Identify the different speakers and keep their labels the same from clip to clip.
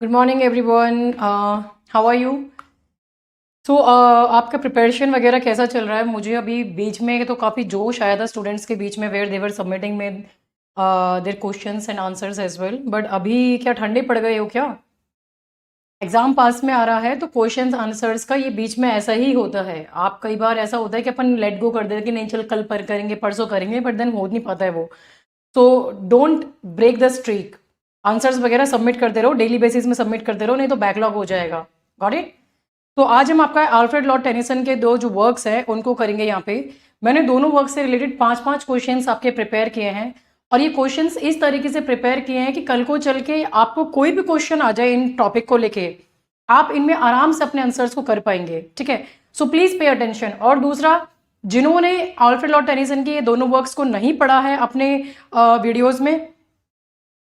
Speaker 1: Good morning everyone, how are you? So आपका preparation वगैरह कैसा चल रहा है? मुझे अभी बीच में तो काफ़ी जोश आया था स्टूडेंट्स के बीच में, वेयर देवर सबमिटिंग में their questions and answers as well, but अभी क्या ठंडे पड़ गए हो क्या? एग्जाम पास में आ रहा है तो क्वेश्चंस आंसर्स का ये बीच में ऐसा ही होता है। आप कई बार ऐसा होता है कि अपन लेट गो कर देते हैं कि नहीं चल कल पर करेंगे परसों करेंगे, बट देन हो नहीं पाता है वो। तो don't break the streak. Answers वगैरह सबमिट करते रहो, डेली बेसिस में सबमिट करते रहो, नहीं तो बैकलॉग हो जाएगा। Got it? तो आज हम आपका अल्फ्रेड लॉर्ड टेनिसन के दो जो वर्क्स हैं उनको करेंगे यहाँ पे। मैंने दोनों वर्क से रिलेटेड पांच पांच क्वेश्चंस आपके प्रिपेयर किए हैं, और ये क्वेश्चंस इस तरीके से प्रिपेयर किए हैं कि कल को चल के आपको कोई भी क्वेश्चन आ जाए इन टॉपिक को लेके, आप इनमें आराम से अपने आंसर्स को कर पाएंगे। ठीक है, सो प्लीज पे अटेंशन। और दूसरा, जिन्होंने अल्फ्रेड लॉर्ड टेनिसन के ये दोनों वर्क्स को नहीं पढ़ा है अपने वीडियोज में,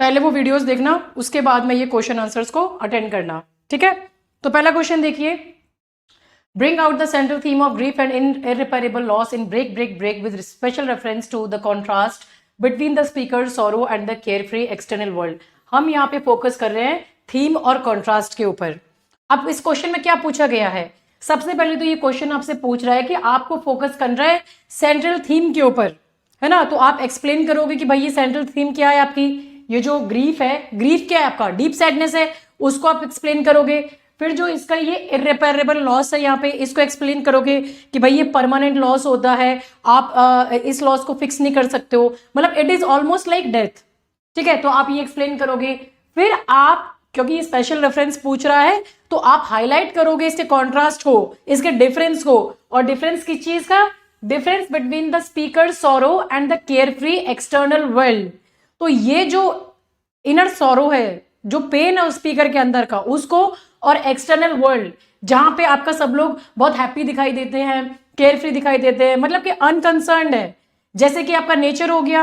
Speaker 1: पहले वो वीडियोस देखना, उसके बाद में ये क्वेश्चन आंसर्स को अटेंड करना। ठीक है, तो पहला क्वेश्चन देखिए। Bring out the central theme of grief and irreparable loss in Break, Break, Break with special reference to the contrast between the speaker's sorrow and the carefree external world। हम यहाँ पे focus कर रहे हैं theme और contrast के ऊपर। अब इस क्वेश्चन में क्या पूछा गया है? सबसे पहले तो ये क्वेश्चन आपसे पूछ रहा है कि आपको फोकस करना है सेंट्रल थीम के ऊपर, है ना? तो आप एक्सप्लेन करोगे कि भाई ये सेंट्रल थीम क्या है आपकी। ये जो ग्रीफ है, ग्रीफ क्या है आपका? डीप सैडनेस है, उसको आप एक्सप्लेन करोगे। फिर जो इसका ये इरेपरेबल लॉस है यहाँ पे, इसको एक्सप्लेन करोगे कि भाई ये परमानेंट लॉस होता है, आप इस लॉस को फिक्स नहीं कर सकते हो, मतलब it is almost like death. ठीक है, तो आप ये एक्सप्लेन करोगे। फिर आप, क्योंकि ये स्पेशल रेफरेंस पूछ रहा है, तो आप हाईलाइट करोगे इसके कॉन्ट्रास्ट को, इसके डिफरेंस को। और डिफरेंस किस चीज का? Difference between the speaker sorrow and the care free external world. तो ये जो इनर सॉरो है, जो पेन है उस स्पीकर के अंदर का, उसको, और एक्सटर्नल वर्ल्ड जहां पे आपका सब लोग बहुत हैप्पी दिखाई देते हैं, केयर फ्री दिखाई देते हैं, मतलब कि अनकंसर्न्ड है, जैसे कि आपका नेचर हो गया,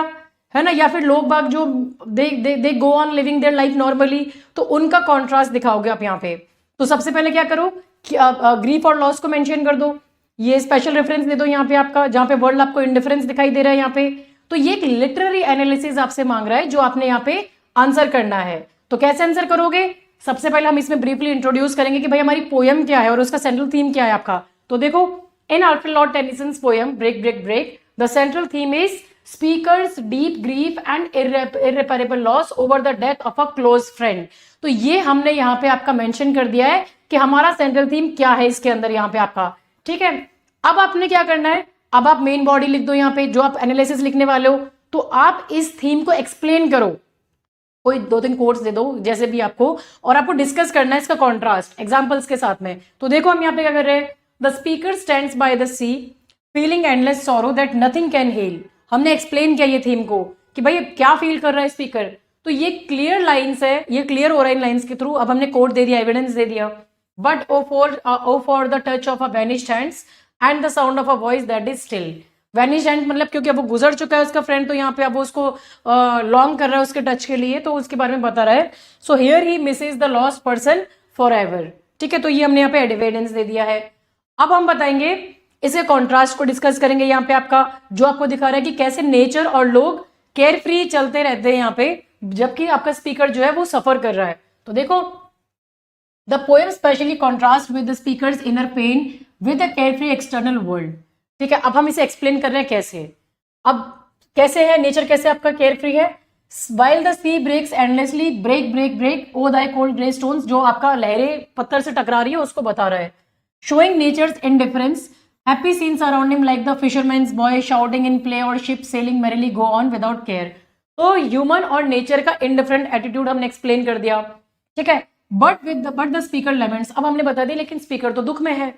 Speaker 1: है ना? या फिर लोग बाग जो they go on living their life normally, तो उनका कॉन्ट्रास्ट दिखाओगे आप यहाँ पे। तो सबसे पहले क्या करो कि ग्रीफ और लॉस को मेंशन कर दो, ये स्पेशल रेफरेंस दे दो यहाँ पे आपका, जहां पे वर्ल्ड आपको इंडिफरेंस दिखाई दे रहा है यहाँ पे। तो ये एक लिटरेरी एनालिसिस आपसे मांग रहा है जो आपने यहाँ पे आंसर करना है। तो कैसे आंसर करोगे? सबसे पहले हम इसमें ब्रीफली इंट्रोड्यूस करेंगे कि भाई हमारी पोयम क्या है और उसका सेंट्रल थीम क्या है आपका। तो देखो, in Alfred Lord Tennyson's poem break break break, the central theme is speaker's deep grief and irreparable loss over the death of a close friend. तो ये हमने यहाँ पे आपका मेंशन कर दिया है कि हमारा सेंट्रल थीम क्या है इसके अंदर यहाँ पे आपका। ठीक है, अब आपने क्या करना है, अब आप मेन बॉडी लिख दो यहाँ पे, जो आप एनालिसिस लिखने वाले हो, तो आप इस थीम को एक्सप्लेन करो, कोई दो तीन कोट्स दे दो जैसे भी आपको, और आपको डिस्कस करना है इसका कॉन्ट्रास्ट एग्जांपल्स के साथ में। तो देखो हम यहाँ पे क्या कर रहे हैं, the speaker stands by the sea feeling endless sorrow that nothing can heal. हमने एक्सप्लेन किया ये थीम को कि भाई क्या फील कर रहा है स्पीकर। तो ये क्लियर लाइन्स है, ये क्लियर हो रहा है इन लाइन्स के थ्रू। अब हमने कोट दे दिया, एविडेंस दे दिया। But O for the touch of a vanished hands and the sound of a voice that is still. Vanish hand मतलब क्योंकि अब वो गुजर चुका है उसका फ्रेंड, तो यहाँ पे अब वो उसको लॉन्ग कर रहा है उसके टच के लिए, तो उसके बारे में बता रहा है। So here he misses the lost person forever. ठीक है, तो ये हमने यहाँ पे एविडेंस दे दिया है। अब हम बताएंगे इसे कॉन्ट्रास्ट को डिस्कस करेंगे यहाँ पे आपका, जो आपको दिखा रहा है कि कैसे नेचर और लोग केयर फ्री चलते रहते हैं यहाँ पे, जबकि आपका स्पीकर जो है वो सफर कर रहा है। तो देखो, the poem specially contrast with the speaker's inner pain with a carefree external world. ठीक है, अब हम इसे एक्सप्लेन कर रहे हैं कैसे। अब कैसे है नेचर, कैसे आपका केयर फ्री है। While the sea breaks endlessly break break break O thy cold grey stones, जो आपका लहरें पत्थर से टकरा रही है उसको बता रहा है। Showing nature's indifference, happy scenes around him like the fisherman's boy shouting in play और ship sailing merrily go on without care. तो ह्यूमन और नेचर का इनडिफरेंट एटीट्यूड हमने एक्सप्लेन कर दिया। ठीक है, बट द स्पीकर लेमेंट्स, अब हमने बता दिया लेकिन स्पीकर तो दुख में है।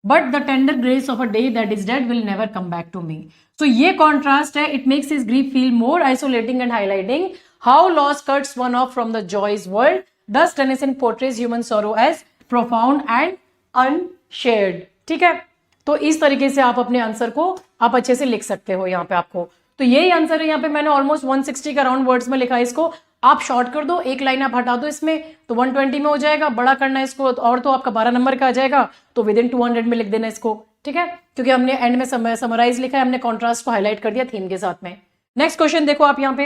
Speaker 1: But the tender grace of a day that is dead will never come back to me. So ये कॉन्ट्रास्ट है, it makes his grief feel more isolating and highlighting how loss cuts one off from the joys world. Thus Tennyson portrays human sorrow as profound and unshared. ठीक है, तो इस तरीके से आप अपने आंसर को आप अच्छे से लिख सकते हो यहाँ पे आपको। तो यही आंसर है, यहाँ पे मैंने ऑलमोस्ट 160 का राउंड वर्ड्स में लिखा है इसको। आप शॉर्ट कर दो, एक लाइन आप हटा दो इसमें, तो 120 में हो जाएगा। बड़ा करना है इसको और तो आपका 12 नंबर का आ जाएगा, तो विद इन 200 में लिख देना इसको। ठीक है, क्योंकि हमने एंड में समराइज लिखा है, हमने कॉन्ट्रास्ट को हाईलाइट कर दिया थीम के साथ में। नेक्स्ट क्वेश्चन देखो आप यहाँ पे,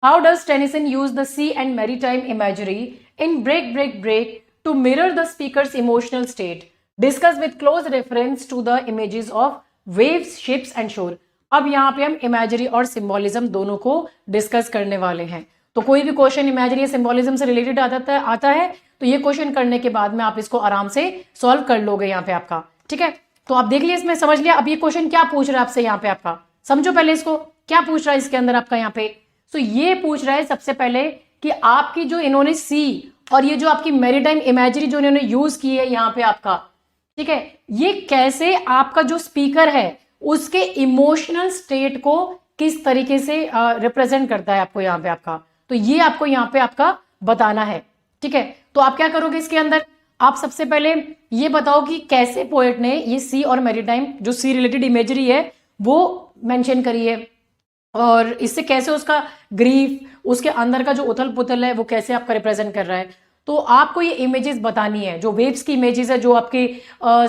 Speaker 1: how does Tennyson use the sea and maritime imagery in break break break to mirror the speaker's emotional state, discuss with close reference to the images of waves, ships and shore. अब यहाँ पे हम imagery और symbolism दोनों को discuss करने वाले हैं। तो कोई भी क्वेश्चन इमेजरी या सिंबोलिज्म से रिलेटेड आता है तो ये क्वेश्चन करने के बाद में आप इसको आराम से सॉल्व कर लोगे यहाँ पे आपका, ठीक है। तो आप देख लिया, इसमें समझ लिया। अब ये क्वेश्चन क्या पूछ रहा है आपसे यहाँ पे आपका, समझो पहले इसको क्या पूछ रहा है इसके अंदर आपका यहाँ पे। तो ये पूछ रहा है सबसे पहले कि आपकी जो इन्होंने सी और ये जो आपकी मैरीटाइम इमेजरी जो इन्होंने यूज की है यहाँ पे आपका, ठीक है, ये कैसे आपका जो स्पीकर है उसके इमोशनल स्टेट को किस तरीके से रिप्रेजेंट करता है आपको यहाँ पे आपका। तो ये आपको यहाँ पे आपका बताना है, ठीक है। तो आप क्या करोगे इसके अंदर, आप सबसे पहले ये बताओ कि कैसे पोएट ने ये सी और मैरीटाइम जो सी रिलेटेड इमेजरी है वो मेंशन करी है, और इससे कैसे उसका ग्रीफ, उसके अंदर का जो उथल पुथल है वो कैसे आपका रिप्रेजेंट कर रहा है। तो आपको ये इमेजेस बतानी है, जो वेव्स की इमेजेस है जो आपके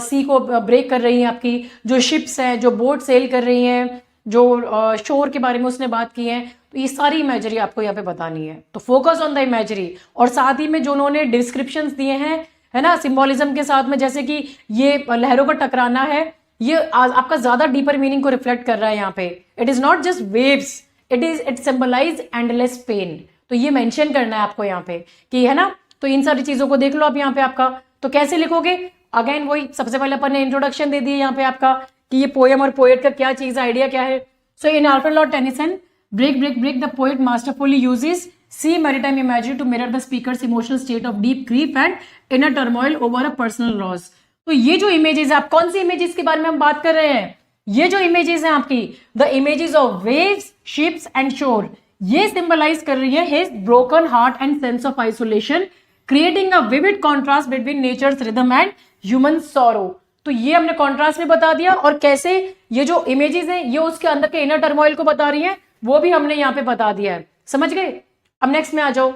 Speaker 1: सी को ब्रेक कर रही हैं, आपकी जो शिप्स हैं जो बोट सेल कर रही हैं, जो शोर के बारे में उसने बात की है, तो ये सारी इमेजरी आपको यहाँ पे बतानी है। तो फोकस ऑन द इमेजरी, और साथ ही में जो उन्होंने डिस्क्रिप्शंस दिए हैं, है ना, सिंबोलिज्म के साथ में, जैसे कि ये लहरों का टकराना है, ये आपका ज्यादा डीपर मीनिंग को रिफ्लेक्ट कर रहा है यहाँ पे। It is not just waves, it symbolise endless pain. तो ये मेंशन करना है आपको यहाँ पे कि, है ना। तो इन सारी चीजों को देख लो आप यहाँ पे आपका। तो कैसे लिखोगे, अगेन वही सबसे पहले अपन ने इंट्रोडक्शन दे दी यहाँ पे आपका कि ये पोएम और पोएट का क्या चीज, आइडिया क्या है। So in Alfred Lord Tennyson break break break the poet masterfully uses sea maritime imagery to mirror the speaker's emotional state of deep grief and inner turmoil over a personal loss. तो ये जो images है, आप कौन सी images के बारे में हम बात कर रहे हैं, ये जो इमेजेस हैं आपकी, the images of waves, ships and shore, ये सिंबलाइज कर रही है his broken heart and sense of isolation, creating a vivid contrast between nature's rhythm and human sorrow. तो ये हमने कॉन्ट्रास्ट में बता दिया, और कैसे ये जो इमेजेस हैं ये उसके अंदर के इनर टर्मोइल को बता रही हैं, वो भी हमने यहाँ पे बता दिया है, समझ गए। अब नेक्स्ट में आ जाओ।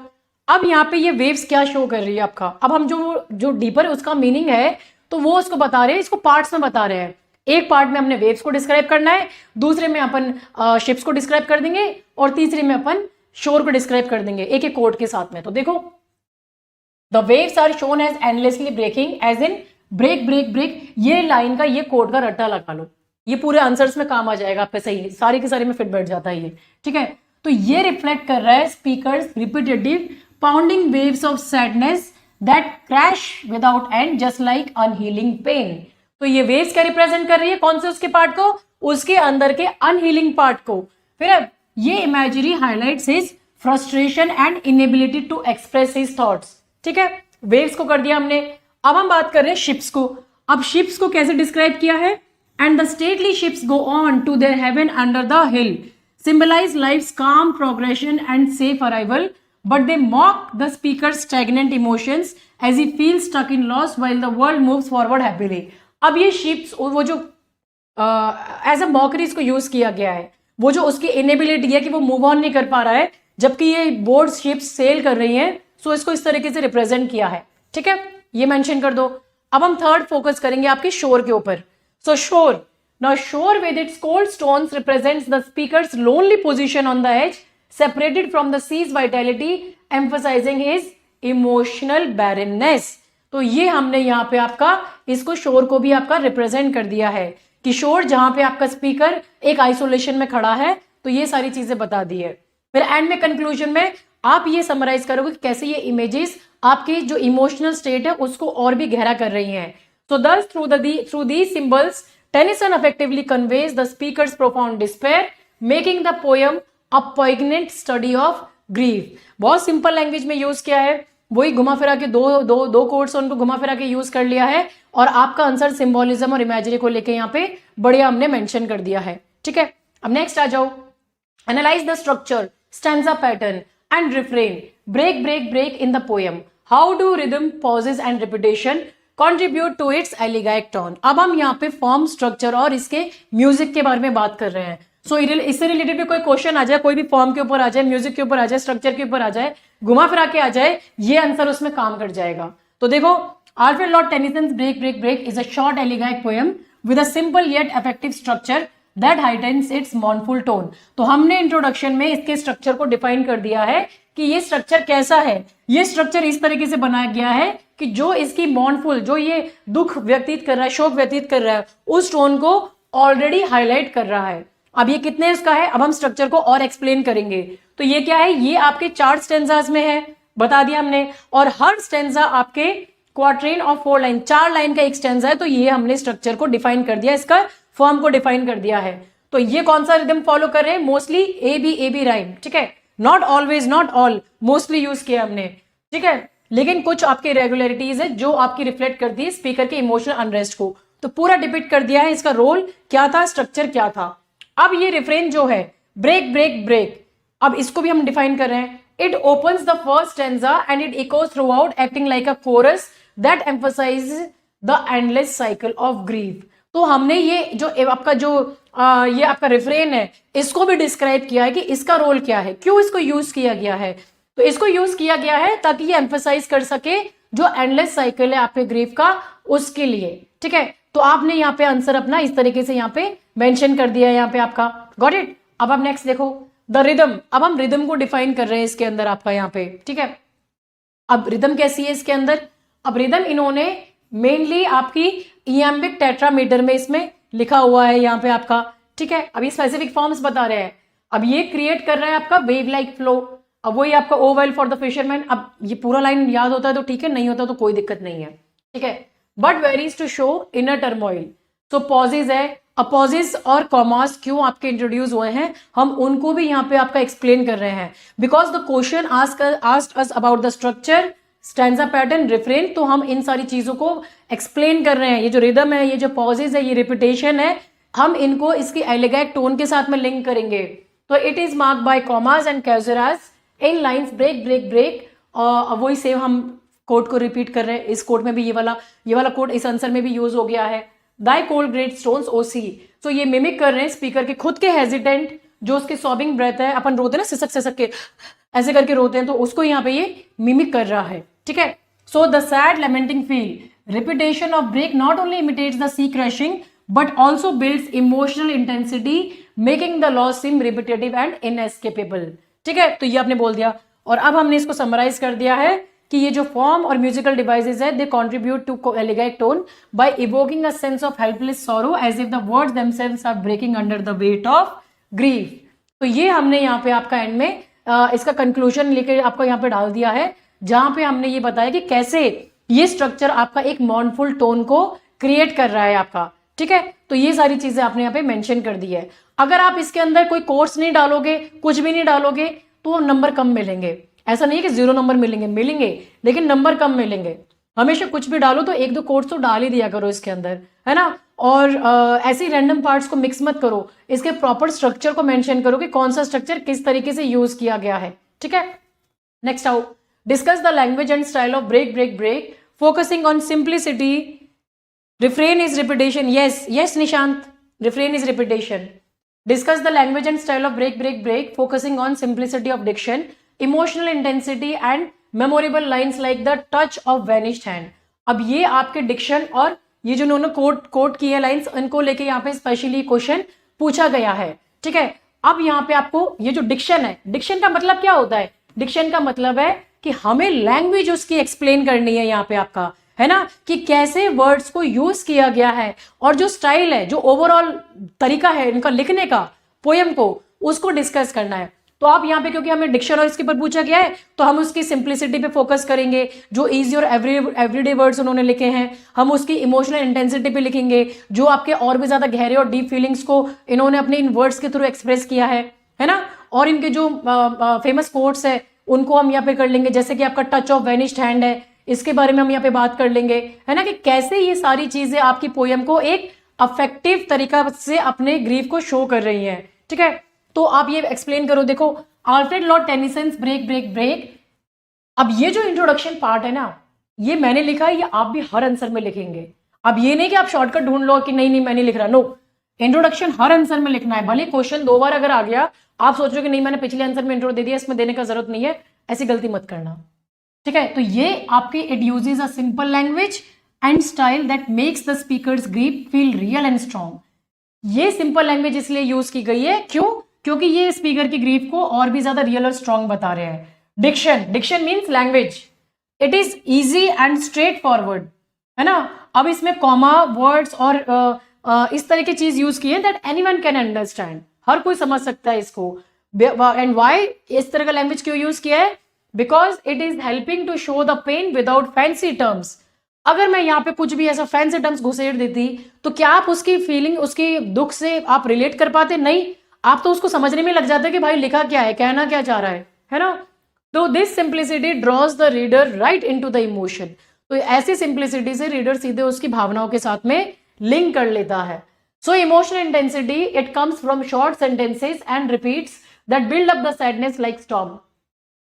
Speaker 1: अब यहाँ पे ये वेव्स क्या शो कर रही है आपका, अब हम जो डीपर उसका मीनिंग है तो वो उसको बता रहे हैं, इसको पार्ट्स में बता रहे हैं। एक पार्ट में हमने वेव्स को डिस्क्राइब करना है, दूसरे में अपन शिप्स को डिस्क्राइब कर देंगे, और तीसरे में अपन शोर को डिस्क्राइब कर देंगे एक एक कोड के साथ में। तो देखो, the waves are shown as endlessly breaking, as in break break break. ये लाइन का, ये कोड का रट्टा लगा लो, ये पूरे आंसर्स में काम आ जाएगा आपके, सही सारी के सारे में फिट बैठ जाता है ये, ठीक है। तो ये रिफ्लेक्ट कर रहा है speaker's repetitive pounding waves of sadness that crash without end just like unhealing pain. तो ये वेव्स क्या रिप्रेजेंट कर रही है, कौन से उसके पार्ट को, उसके अंदर के अनहीलिंग पार्ट को। फिर अब ये imagery highlights his frustration and inability to express his thoughts, ठीक है। वेव्स को कर दिया हमने, अब हम बात कर रहे हैं शिप्स को। अब शिप्स को कैसे डिस्क्राइब किया है, and the stately ships go on to their haven under the hill, symbolize life's calm progression and safe arrival, but they mock the speaker's stagnant emotions as he feels stuck in loss while the world moves forward happily. अब ये ships, वो जो as a mockery इसको use किया गया है, वो जो उसकी इनेबिलिटी है कि वो मूव ऑन नहीं कर पा रहा है जबकि ये बोर्ड शिप्स सेल कर रही हैं, सो इसको इस तरीके से रिप्रेजेंट किया है, ठीक है, ये मेंशन कर दो। अब हम थर्ड फोकस करेंगे आपके शोर के ऊपर। सो शोर, now shore with its cold stones represents the speaker's lonely position on the edge, separated from the sea's vitality, emphasizing his emotional barrenness. तो ये हमने यहाँ पे आपका इसको शोर को भी आपका रिप्रेजेंट कर दिया है कि शोर जहां पे आपका स्पीकर एक आइसोलेशन में खड़ा है, तो ये सारी चीजें बता दी है। फिर एंड में कंक्लूजन में आप ये समराइज करोगे कि कैसे ये इमेजेस आपके जो इमोशनल स्टेट है उसको और भी गहरा कर रही हैं। So thus through these symbols Tennyson effectively conveys the speaker's profound despair, making the poem a poignant study of grief. बहुत सिंपल लैंग्वेज में यूज किया है, वही घुमा फिरा के दो कोड्स उनको घुमा फिरा के यूज कर लिया है, और आपका आंसर सिंबोलिज्म और इमेजरी को लेके यहाँ पे बढ़िया हमने मेंशन कर दिया है, ठीक है। अब नेक्स्ट आ जाओ, analyse the structure, stanza pattern and refrain, break break break in the poem, how do rhythm, pauses and repetition contribute to its elegiac tone. अब हम यहाँ पे फॉर्म, स्ट्रक्चर और इसके म्यूजिक के बारे में बात कर रहे हैं। सो इससे रिलेटेड भी कोई क्वेश्चन आ जाए, कोई भी फॉर्म के ऊपर आ जाए, म्यूजिक के ऊपर आ जाए, स्ट्रक्चर के ऊपर आ जाए, घुमा फिरा के आ जाए, ये आंसर उसमें काम कर जाएगा। तो देखो, Alfred Lord Tennyson's break break break is a short elegiac poem with a simple yet effective structure that heightens its mournful tone. तो हमने इंट्रोडक्शन में इसके स्ट्रक्चर को डिफाइन कर दिया है कि ये स्ट्रक्चर कैसा है। ये स्ट्रक्चर इस तरीके से बनाया गया है कि जो इसकी मॉर्नफुल, जो ये दुख व्यतीत कर रहा है, शोक व्यतीत कर रहा है, उस टोन को ऑलरेडी हाईलाइट कर रहा है। अब ये कितने इसका है, अब हम स्ट्रक्चर को और एक्सप्लेन करेंगे। तो ये क्या है, ये आपके 4 स्टेंजाज में है, बता दिया हमने, और हर स्टेंजा आपके क्वार्ट्रेन ऑफ 4 लाइन, 4 लाइन का एक स्टेंजा है। तो ये हमने स्ट्रक्चर को डिफाइन कर दिया, इसका फॉर्म को डिफाइन कर दिया है। तो ये कौन सा रिदम फॉलो कर रहे हैं, मोस्टली ए बी राइम, ठीक है, not always, not all, mostly use किया हमने, ठीक है। लेकिन कुछ आपके रेगुलरिटीज है जो आपकी रिफ्लेक्ट करती है स्पीकर के इमोशनल अनरेस्ट को। तो पूरा डिपिक्ट कर दिया है, इसका रोल क्या था, स्ट्रक्चर क्या था। अब ये रिफ्रेन जो है, ब्रेक ब्रेक ब्रेक, अब इसको भी हम डिफाइन कर रहे हैं। It opens the first stanza and it echoes throughout acting like a chorus that emphasises the endless cycle of grief. तो हमने ये जो आपका ये आपका रिफ्रेन है, इसको भी डिस्क्राइब किया है कि इसका रोल क्या है, क्यों इसको यूज किया गया है। तो इसको यूज किया गया है ताकि ये एम्फसाइज कर सके जो एंडलेस साइकिल है आपके ग्रीफ का, उसके लिए, ठीक है। तो आपने यहाँ पे आंसर अपना इस तरीके से यहाँ पे मेंशन कर दिया है यहाँ पे आपका, गॉट इट। अब आप नेक्स्ट देखो, द रिदम। अब हम रिदम को डिफाइन कर रहे हैं इसके अंदर आपका यहाँ पे, ठीक है। अब रिदम कैसी है इसके अंदर, अब रिदम इन्होंने मेनली आपकी इयम्बिक टेट्रामीटर में इसमें लिखा हुआ है यहाँ पे आपका, ठीक है। अभी स्पेसिफिक फॉर्म्स बता रहे हैं। अब ये क्रिएट कर रहा है आपका वेव लाइक फ्लो। अब वही आपका ओ वेल फॉर द फिशरमैन। अब ये पूरा लाइन याद होता है तो ठीक है, नहीं होता तो कोई दिक्कत नहीं है, ठीक है। But varies to show inner turmoil. So pauses है, अपॉजेज और कॉमास क्यों आपके इंट्रोड्यूस हुए हैं, हम उनको भी यहाँ पे आपका एक्सप्लेन कर रहे हैं। Because the question asked us about the structure, stanza pattern, refrain, तो हम इन सारी चीजों को एक्सप्लेन कर रहे हैं। ये जो रिदम है, ये जो पॉजेज है, ये रिपीटेशन है, हम इनको इसकी एलिगैट टोन के साथ में लिंक करेंगे। तो it is marked by commas and caesuras in lines break break break. और वही सेम हम कोड को रिपीट कर रहे हैं। इस कोड में भी ये वाला कोड इस आंसर में भी यूज हो गया है। दाई कोल्ड ग्रेट स्टोन्स ओसी। तो ये मिमिक कर रहे हैं स्पीकर के खुद के हेजिटेंट, जो उसके सॉबिंग ब्रेथ है, अपन रोते हैं ना सिसक सिसक के ऐसे करके रोते हैं, तो उसको यहाँ पे ये मिमिक कर रहा है, ठीक है। So the sad lamenting feel, repetition of break not only imitates the sea crushing but also builds emotional intensity making the loss seem repetitive and inescapable, ठीक है। तो ये आपने बोल दिया। और अब हमने इसको समराइज कर दिया है कि ये जो फॉर्म और म्यूजिकल डिवाइसेस है, दे कंट्रीब्यूट टू एलिगेट tone by evoking a sense of helpless sorrow as if the words themselves are breaking under the weight of grief. तो ये हमने यहाँ पे आपका एंड में इसका कंक्लूजन लेके आपको यहाँ पे डाल दिया है, जहां पे हमने ये बताया कि कैसे ये स्ट्रक्चर आपका एक मॉर्नफुल टोन को क्रिएट कर रहा है आपका, ठीक है। तो ये सारी चीजें आपने यहाँ पे मेंशन कर दी है। अगर आप इसके अंदर कोई कोर्स नहीं डालोगे, कुछ भी नहीं डालोगे, तो नंबर कम मिलेंगे। ऐसा नहीं है कि 0 नंबर मिलेंगे, लेकिन नंबर कम मिलेंगे। हमेशा कुछ भी डालो तो 1-2 कोर्स तो डाल ही दिया करो इसके अंदर, है ना। और ऐसे रैंडम पार्ट्स को मिक्स मत करो, इसके प्रॉपर स्ट्रक्चर को मेंशन करो कि कौन सा स्ट्रक्चर किस तरीके से यूज किया गया है, ठीक है। नेक्स्ट आओ, discuss the language and style of break break break focusing on simplicity. Refrain is repetition, yes Nishant, refrain is repetition. Discuss the language and style of break break break focusing on simplicity of diction, emotional intensity and memorable lines like the touch of vanished hand। अब ये आपके Dickson और ये जो उन्होंने coat की है lines, इनको लेके यहाँ पे स्पेशली क्वेश्चन पूछा गया है, ठीक है। अब यहाँ पे आपको ये जो डिक्शन है, डिक्शन का मतलब क्या होता है, डिक्शन का मतलब है कि हमें लैंग्वेज उसकी एक्सप्लेन करनी है यहाँ पे आपका, है ना, कि कैसे वर्ड्स को यूज किया गया है, और जो स्टाइल है, जो ओवरऑल तरीका है इनका लिखने का पोयम को, उसको डिस्कस करना है। तो आप यहाँ पे, क्योंकि हमें डिक्शन और इसके ऊपर पूछा गया है, तो हम उसकी सिंप्लिसिटी पे फोकस करेंगे। जो इजी और एवरीडे वर्ड्स उन्होंने लिखे हैं, हम उसकी इमोशनल इंटेंसिटी पे लिखेंगे। जो आपके और भी ज्यादा गहरे और डीप फीलिंग्स को इन्होंने अपने इन वर्ड्स के थ्रू एक्सप्रेस किया है ना। और इनके जो फेमस कोट्स है उनको हम यहाँ पे कर लेंगे, जैसे कि आपका टच ऑफ वेनिश्ड हैंड है, इसके बारे में हम यहाँ पे बात कर लेंगे, है ना, कि कैसे ये सारी चीजें आपकी पोयम को एक अफेक्टिव तरीका से अपने ग्रीफ को शो कर रही हैं, ठीक है। तो आप ये एक्सप्लेन करो। देखो, Alfred Lord Tennyson's break break break. अब ये जो इंट्रोडक्शन पार्ट है ना, ये मैंने लिखा है, ये आप भी हर आंसर में लिखेंगे। अब ये नहीं कि आप शॉर्टकट ढूंढ लो कि नहीं मैं नहीं लिख रहा, नो, इंट्रोडक्शन हर आंसर में लिखना है। भले क्वेश्चन 2 बार अगर आ गया, आप सोचो कि नहीं मैंने पिछले आंसर में इंट्रो दे दिया, इसमें देने का जरूरत नहीं है, ऐसी गलती मत करना, ठीक है। तो ये आपके it uses a simple language and style that makes the speakers grief feel real and strong. ये सिंपल लैंग्वेज इसलिए यूज की गई है, क्यों? क्योंकि ये स्पीकर की ग्रीफ को और भी ज्यादा रियल और स्ट्रांग बता रहे हैं। Diction means language, it is easy and straightforward, है ना। अब इसमें कॉमा वर्ड्स और इस तरह की चीज यूज की है दैट एनीवन कैन अंडरस्टैंड, हर कोई समझ सकता है इसको। एंड व्हाई इस तरह का लैंग्वेज क्यों यूज किया है? Because it is helping to show the pain without fancy terms. अगर मैं यहाँ पे कुछ भी ऐसा फैंसी टर्म्स घुसेड़ देती तो क्या आप उसकी फीलिंग, उसकी दुख से आप रिलेट कर पाते? नहीं, आप तो उसको समझने में लग जाते कि भाई लिखा क्या है, कहना क्या चाह रहा है ना। तो this simplicity drawers the reader right into the emotion. तो ऐसी सिंप्लिसिटी से रीडर सीधे उसकी भावनाओं के साथ में लिंक कर लेता है। So emotional intensity it comes from short sentences and repeats that build up the sadness like storm.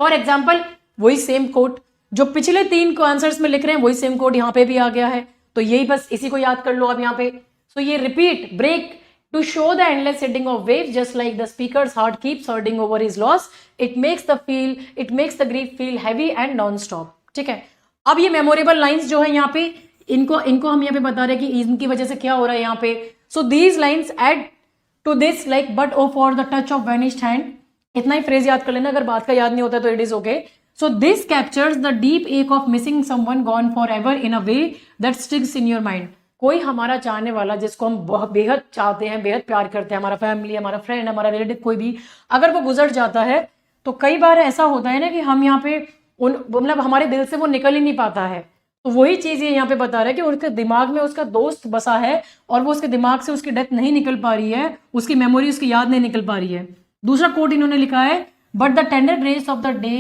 Speaker 1: For example, वही सेम कोट जो पिछले 3 को आंसर्स में लिख रहे हैं, वही सेम कोट यहाँ पे भी आ गया है। तो यही बस इसी को याद कर लो अब यहाँ पे। सो ये repeat break to show the endless setting of waves, just like the speaker's heart keeps hurting over his loss, it makes the grief feel heavy and non-stop। ठीक है, अब ये मेमोरेबल लाइंस जो है यहाँ पे, इनको हम यहाँ पे बता रहे हैं कि इनकी वजह से क्या हो रहा है यहाँ पे। So these lines add to this like but O for the touch of vanished hand. इतना ही फ्रेज याद कर लेना, अगर बात का याद नहीं होता तो it is okay. So this captures the deep ache of missing someone gone forever in a way that sticks in your mind. कोई हमारा चाहने वाला जिसको हम बहुत बेहद चाहते हैं, बेहद प्यार करते हैं, हमारा फैमिली, हमारा फ्रेंड, हमारा रिलेटिव, कोई भी अगर वो गुजर जाता है तो कई बार ऐसा होता है ना कि हम यहाँ पे मतलब हमारे दिल से वो निकल ही नहीं पाता है। तो वही चीज ये यहाँ पे बता रहा है कि उसके दिमाग में उसका दोस्त बसा है और वो उसके दिमाग से उसकी डेथ नहीं निकल पा रही है, उसकी मेमोरी, उसकी याद नहीं निकल पा रही है। दूसरा कोट इन्होंने लिखा है, but the tender grace of the day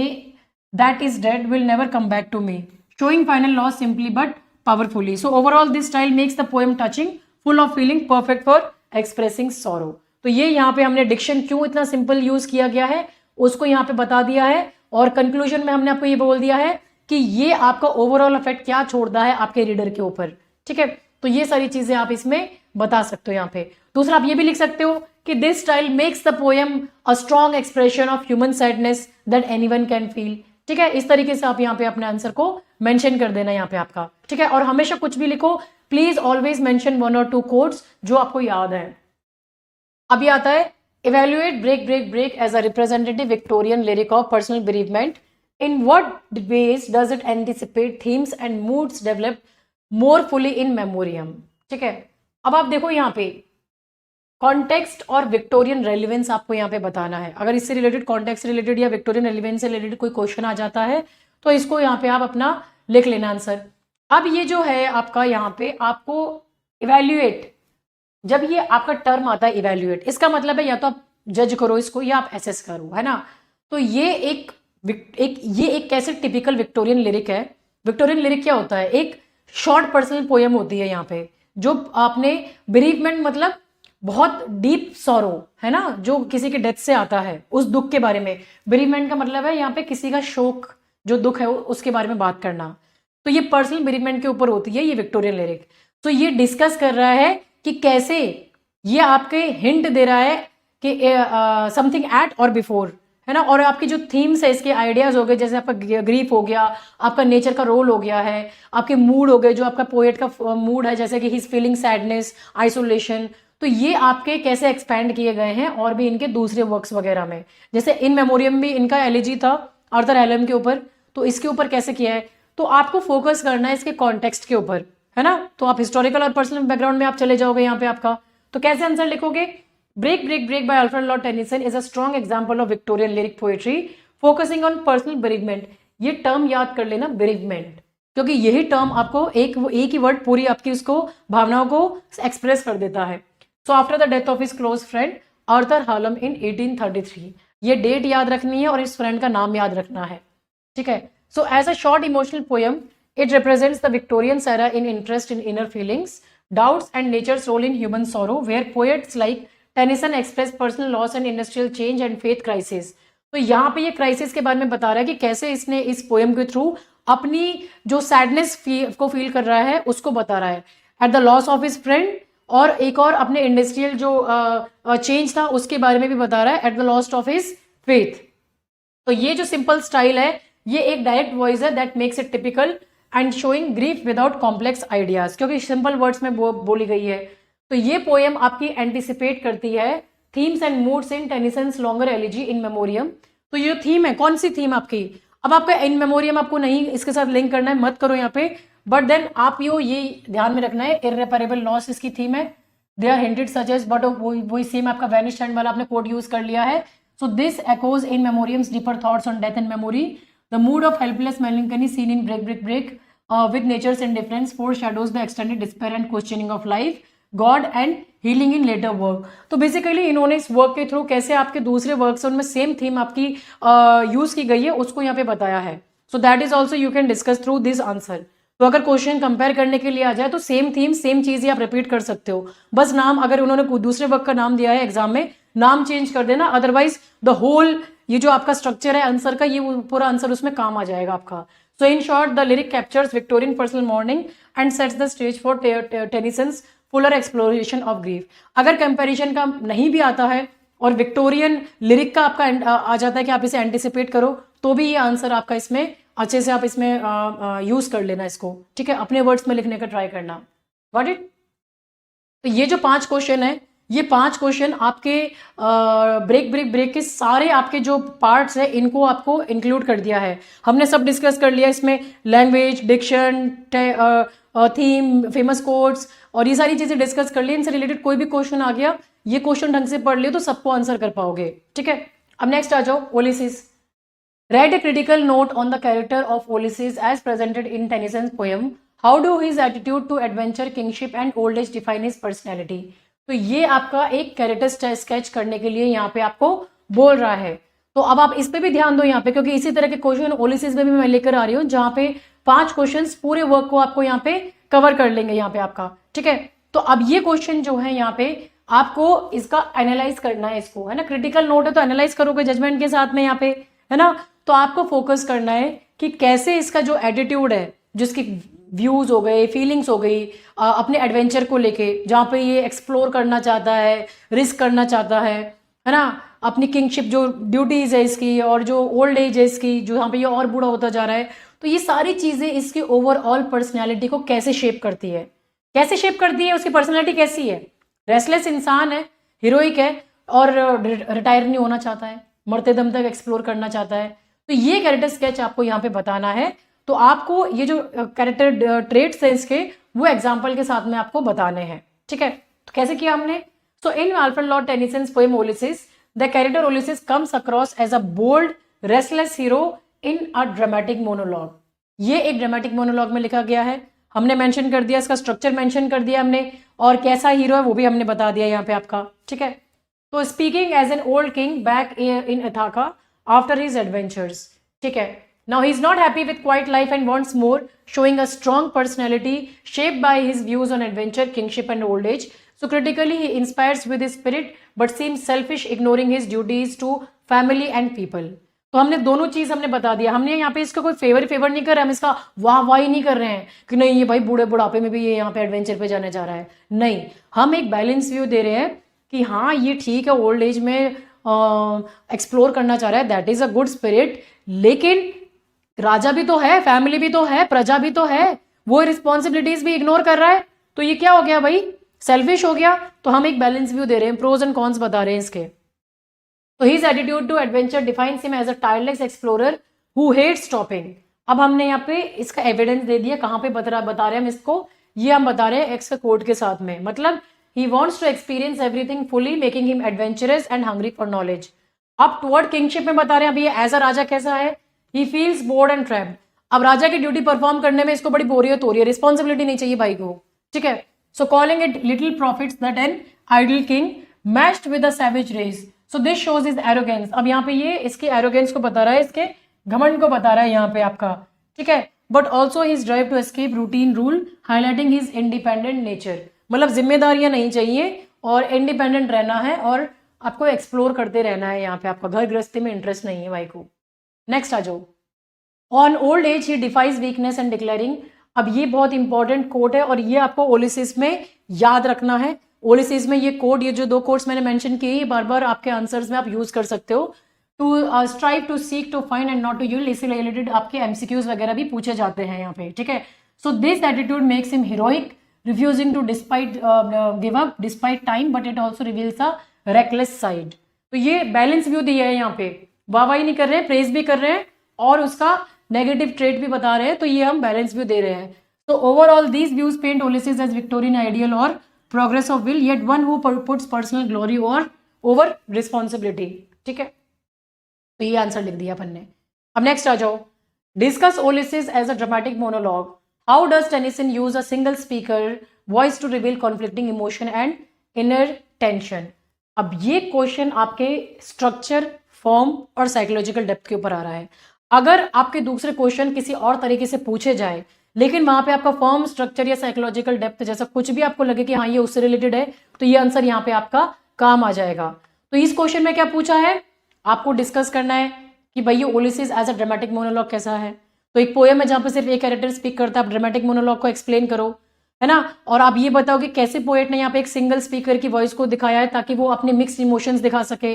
Speaker 1: that is dead will never come back to me, showing final loss simply but powerfully. So overall this style makes the poem touching, full of feeling, perfect for expressing sorrow. तो ये यहाँ पे हमने Dickson क्यों इतना simple use किया गया है उसको यहाँ पे बता दिया है, और कंक्लूजन में हमने आपको ये बोल दिया है कि ये आपका ओवरऑल इफेक्ट क्या छोड़ता है आपके रीडर के ऊपर। ठीक है, तो ये सारी चीजें आप इसमें बता सकते हो यहाँ पे। दूसरा आप ये भी लिख सकते हो कि this style makes the poem a strong expression of human sadness that anyone can feel. ठीक है, इस तरीके से आप यहाँ पे अपने आंसर को मेंशन कर देना यहाँ पे आपका। ठीक है, और हमेशा कुछ भी लिखो, प्लीज ऑलवेज मेंशन 1 और 2 कोट्स जो आपको याद है। अभी आता है evaluate break break break as a representative Victorian lyric of personal bereavement. In what ways does it anticipate themes and moods develop more fully in Memoriam. ठीक है, अब आप देखो यहाँ पे कॉन्टेक्स्ट और विक्टोरियन रेलिवेंस आपको यहाँ पे बताना है। अगर इससे रिलेटेड, कॉन्टेक्स्ट से रिलेटेड या विक्टोरियन रेलिवेंस से रिलेटेड कोई क्वेश्चन आ जाता है तो इसको यहाँ पे आप अपना लिख लेना आंसर। अब ये जो है आपका यहाँ पे आपको इवैल्यूएट, जब ये आपका टर्म आता है इवैल्यूएट, इसका मतलब है या तो आप जज करो इसको या आप एसेस करो, है ना। तो ये एक कैसे टिपिकल विक्टोरियन लिरिक है। विक्टोरियन लिरिक क्या होता है? एक शॉर्ट पर्सनल पोएम होती है यहाँ पे, जो आपने बेरीवमेंट मतलब बहुत डीप सॉरो, है ना, जो किसी के डेथ से आता है उस दुख के बारे में। बेरीवमेंट का मतलब है यहाँ पे किसी का शोक, जो दुख है उसके बारे में बात करना। तो ये पर्सनल बेरीवमेंट के ऊपर होती है ये विक्टोरियन लिरिक। तो ये डिस्कस कर रहा है कि कैसे ये आपके हिंट दे रहा है कि समथिंग एट और बिफोर, है ना। और आपकी जो थीम्स है, इसके आइडियाज हो गए, जैसे आपका ग्रीफ हो गया, आपका नेचर का रोल हो गया है, आपके मूड हो गए, जो आपका पोएट का मूड है, जैसे कि हिज फीलिंग सैडनेस, आइसोलेशन। तो ये आपके कैसे एक्सपैंड किए गए हैं और भी इनके दूसरे वर्क्स वगैरह में, जैसे इन मेमोरियम भी इनका एलिजी था आर्थर एलन के ऊपर, तो इसके ऊपर कैसे किया है। तो आपको फोकस करना है इसके कॉन्टेक्स्ट के ऊपर, है ना। तो आप हिस्टोरिकल और पर्सनल बैकग्राउंड में आप चले जाओगे यहाँ पे आपका। तो कैसे आंसर लिखोगे? Break break break by Alfred Lord Tennyson is a strong example of Victorian lyric poetry focusing on personal bereavement. ये टर्म याद कर लेना, बेरीवमेंट, क्योंकि यही टर्म आपको एक ही वर्ड पूरी आपकी उसको भावनाओं को एक्सप्रेस कर देता है। So after the death of his close friend Arthur Hallam in 1833, ये डेट याद रखनी है और इस फ्रेंड का नाम याद रखना है। ठीक है, so as a short emotional poem it represents the Victorian era in interest in inner feelings, doubts and nature's role in human sorrow, where poets like Tennyson express personal loss and industrial change and faith crisis. तो यहाँ पे ये crisis के बारे में बता रहा है कि कैसे इसने इस पोएम के थ्रू अपनी जो सैडनेस को फील कर रहा है उसको बता रहा है, at the loss of his friend, और एक और अपने इंडस्ट्रियल जो चेंज था उसके बारे में भी बता रहा है, at the lost of his faith. तो ये जो सिंपल स्टाइल है ये एक डायरेक्ट वॉइस है that makes it typical and showing grief without complex ideas, क्योंकि सिंपल वर्ड्स में बोली गई है। तो ये पोएम आपकी एंटिसिपेट करती है themes and moods in Tennyson's longer elegy in memoriam. तो ये जो थीम है, कौन सी थीम आपकी, अब आपका इन मेमोरियम आपको नहीं इसके साथ लिंक करना है, मत करो यहाँ पे, बट देन आप ये ध्यान में रखना है इररेपरेबल लॉस इसकी थीम है। They are hinted suggest, but वही सेम आपका वैनिश हैंड वाला आपने कोड यूज कर लिया है। So this echoes In Memoriam's deeper thoughts on death and memory, the mood of helpless melancholy seen in break break break with nature's indifference foreshadows the extended despair and questioning of life, God and healing in later work। तो basically इन्होंने इस work के through कैसे आपके दूसरे works उनमें same theme आपकी use की गई है उसको यहाँ पे बताया है। सो that is also you can discuss through this answer. तो अगर क्वेश्चन कंपेयर करने के लिए आ जाए तो सेम थीम सेम चीज ही आप रिपीट कर सकते हो, बस नाम अगर उन्होंने दूसरे वर्क का नाम दिया है एग्जाम में, नाम चेंज कर देना, अदरवाइज द होल ये जो आपका स्ट्रक्चर है आंसर का, ये पूरा आंसर उसमें काम आ जाएगा आपका। So in short, the lyric captures Victorian personal mourning and sets the stage for Tennyson's fuller exploration of grief। अगर कंपैरिजन का नहीं भी आता है और विक्टोरियन लिरिक का आपका आ जाता है कि आप इसे एंटिसिपेट करो, तो भी ये आंसर आपका इसमें अच्छे से आप इसमें यूज कर लेना इसको, ठीक है, अपने वर्ड्स में लिखने का ट्राई करना। Got it? तो ये जो 5 क्वेश्चन है, ये 5 क्वेश्चन आपके ब्रेक ब्रेक ब्रेक के सारे आपके जो पार्ट्स है इनको आपको इंक्लूड कर दिया है। हमने सब डिस्कस कर लिया इसमें, language, diction, theme, famous quotes और ये सारी चीजें डिस्कस कर ली। इनसे रिलेटेड कोई भी क्वेश्चन आ गया, ये क्वेश्चन ढंग से पढ़ लियो तो सबको आंसर कर पाओगे, ठीक है। अब नेक्स्ट आ जाओ, Ulysses. Write a critical note on the character of Ulysses as presented in Tennyson's poem, how do his attitude to adventure, kingship and old age define his personality. तो ये आपका एक कैरेक्टर स्केच करने के लिए यहाँ पे आपको बोल रहा है। तो अब आप इस पे भी ध्यान दो यहाँ पे, क्योंकि इसी तरह के क्वेश्चन ओलिसिस में भी मैं लेकर आ रही हूँ जहाँ पे 5 क्वेश्चंस पूरे वर्क को आपको यहाँ पे कवर कर लेंगे यहाँ पे आपका, ठीक है। तो अब ये क्वेश्चन जो है यहाँ पे आपको इसका एनालाइज करना है, इसको है ना, क्रिटिकल नोट है तो एनालाइज करोगे जजमेंट के साथ में यहाँ पे, है ना। तो आपको फोकस करना है कि कैसे इसका जो एटीट्यूड है, जिसकी व्यूज हो गए, फीलिंग्स हो गई अपने एडवेंचर को लेके, जहाँ पे ये एक्सप्लोर करना चाहता है, रिस्क करना चाहता है ना, अपनी किंगशिप जो ड्यूटीज है इसकी और जो ओल्ड एज है इसकी, जो यहाँ पे ये और बूढ़ा होता जा रहा है, तो ये सारी चीजें इसकी ओवरऑल पर्सनैलिटी को कैसे शेप करती है, कैसे शेप करती है, उसकी पर्सनैलिटी कैसी है। रेस्टलेस इंसान है, हीरोइक है और रिटायर नहीं होना चाहता है, मरते दम तक एक्सप्लोर करना चाहता है। तो ये कैरेक्टर स्केच आपको यहाँ पे बताना है। तो आपको ये जो कैरेक्टर ट्रेट्स है इसके, वो एग्जाम्पल के साथ में आपको बताने हैं, ठीक है। तो कैसे किया हमने, so in Alfred Lord Tennyson's poem Ulysses, the character Ulysses comes across as a bold restless hero in a dramatic monologue. ये एक ड्रामेटिक मोनोलॉग में लिखा गया है, हमने मेंशन कर दिया, इसका स्ट्रक्चर मेंशन कर दिया हमने, और कैसा हीरो है वो भी हमने बता दिया यहाँ पे आपका, ठीक है। तो speaking as an old king back in Ithaca after his adventures, ठीक है। Now he is not happy with quiet life and wants more, showing a strong personality shaped by his views on adventure, kingship and old age. So critically he inspires with his spirit but seems selfish, ignoring his duties to family and people. तो हमने दोनों चीज हमने बता दिया, हमने यहाँ पे इसका कोई फेवर नहीं कर रहे, हम इसका वाह ही नहीं कर रहे हैं कि नहीं ये भाई बुढ़ापे में भी ये यहाँ पे एडवेंचर पे जाने जा रहा है, नहीं, हम एक बैलेंस व्यू दे रहे हैं कि हाँ ये ठीक है, ओल्ड एज में एक्सप्लोर करना चाह रहा है, that is a good spirit, लेकिन राजा भी तो है, फैमिली भी तो है, प्रजा भी तो है, वो रिस्पॉन्सिबिलिटीज भी इग्नोर कर रहा है, तो ये क्या हो गया भाई, सेल्फिश हो गया। तो हम एक बैलेंस व्यू दे रहे हैं, प्रोज एंड कॉन्स बता रहे हैं इसके। तो his attitude to adventure defines him as a tireless explorer who hates stopping. अब हमने यहाँ पे इसका एविडेंस दे दिया, कहाँ पे बता रहे हैं हम इसको, ये हम बता रहे हैं एक्स के कोड के साथ में, मतलब he wants to experience everything fully, making him adventurous and hungry for knowledge. अब टुवर्ड किंगशिप में बता रहे हैं, अभी ये एज अ राजा कैसा है, he feels bored and trapped। अब राजा की ड्यूटी परफॉर्म करने में इसको बड़ी बोरियत हो रही है, रिस्पॉन्सिबिलिटी नहीं चाहिए भाई को, ठीक है। So calling it little profits that an idle king matched with a savage race, so this shows his arrogance. अब यहाँ पे ये इसके एरोगेंस को बता रहा है, इसके घमंड को बता रहा है यहाँ पे आपका, ठीक है। But also his drive to escape routine rule, highlighting his independent nature, मतलब जिम्मेदारियां नहीं चाहिए और इंडिपेंडेंट रहना है और आपको एक्सप्लोर करते रहना है, यहाँ पे आपका घर गृहस्थी में इंटरेस्ट नहीं है भाई को। नेक्स्ट आ जाओ, on old age he defies weakness and declaring. अब ये बहुत इंपॉर्टेंट कोट है और ये आपको ओलिसिस में याद रखना है। ओलिसिस में ये कोड, ये जो 2 कोड्स मैंने मेंशन किए, ये बार बार आपके आंसर्स में आप यूज कर सकते हो। To strive to seek to find and not to use, इससे रिलेटेड आपके एमसीक्यूज वगैरह भी पूछे जाते हैं यहाँ पे, ठीक है। So this attitude makes him heroic, refusing to give up despite time, but it also reveals a reckless side. तो ये बैलेंस व्यू दिया है यहाँ पे, वाहवाही नहीं कर रहे हैं, प्रेज भी कर रहे हैं और उसका नेगेटिव ट्रेट भी बता रहे हैं, तो ये हम बैलेंस व्यू दे रहे हैं. So overall these views paint Ulysses as Victorian ideal or progress of will, yet one who puts personal glory or over responsibility. ठीक है, तो ये आंसर लिख दिया अपन ने. अब नेक्स्ट आ जाओ. Discuss Ulysses as a dramatic monologue. How does Tennyson use a single speaker voice to reveal conflicting emotion and inner tension? अब ये क्वेश्चन आपके स्ट्रक्चर, फॉर्म और साइकोलॉजिकल डेप्थ के ऊपर आ रहा है. अगर आपके दूसरे क्वेश्चन किसी और तरीके से पूछे जाए, लेकिन वहां पे आपका फॉर्म, स्ट्रक्चर या साइकोलॉजिकल डेप्थ जैसा कुछ भी आपको लगे कि हाँ ये उससे रिलेटेड है, तो ये आंसर यहाँ पे आपका काम आ जाएगा. तो इस क्वेश्चन में क्या पूछा है, आपको डिस्कस करना है कि भाई ये ओलिसिस एज अ ड्रामेटिक मोनोलॉग कैसा है. तो एक पोएम है जहां पे सिर्फ एक कैरेक्टर स्पीक करता है, आप ड्रामेटिक मोनोलॉग को एक्सप्लेन करो, है ना. और आप ये बताओ कि कैसे पोएट ने यहाँ पे एक सिंगल स्पीकर की वॉइस को दिखाया है ताकि वो अपने मिक्स्ड इमोशंस दिखा सके.